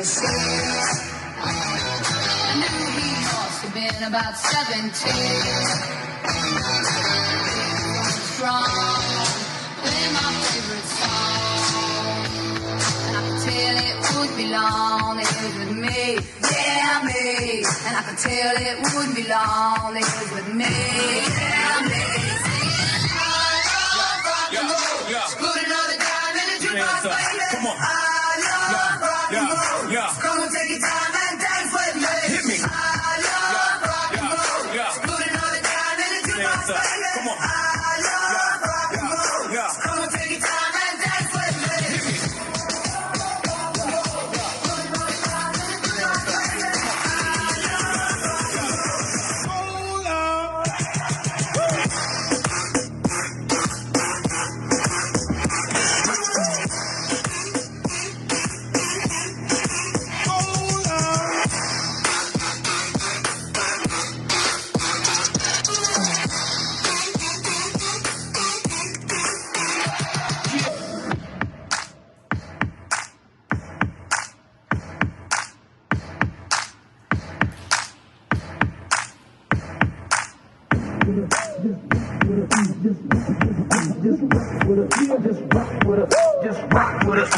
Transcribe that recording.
26. I knew he must have been about 17. Strong, playing my favorite song. And I could tell it would be long that he was with me, yeah, me. And I could tell it wouldn't be long that he was with me, yeah, me. Put another dime in the jukebox, baby. Come on. I love rock and roll. Come on, take your time and dance with me. Hit me. I love rock and roll. Put another dime in the jukebox, baby. Come on. I love rock and roll. Come on, take your time and dance with me. Hit me. Just rock with us.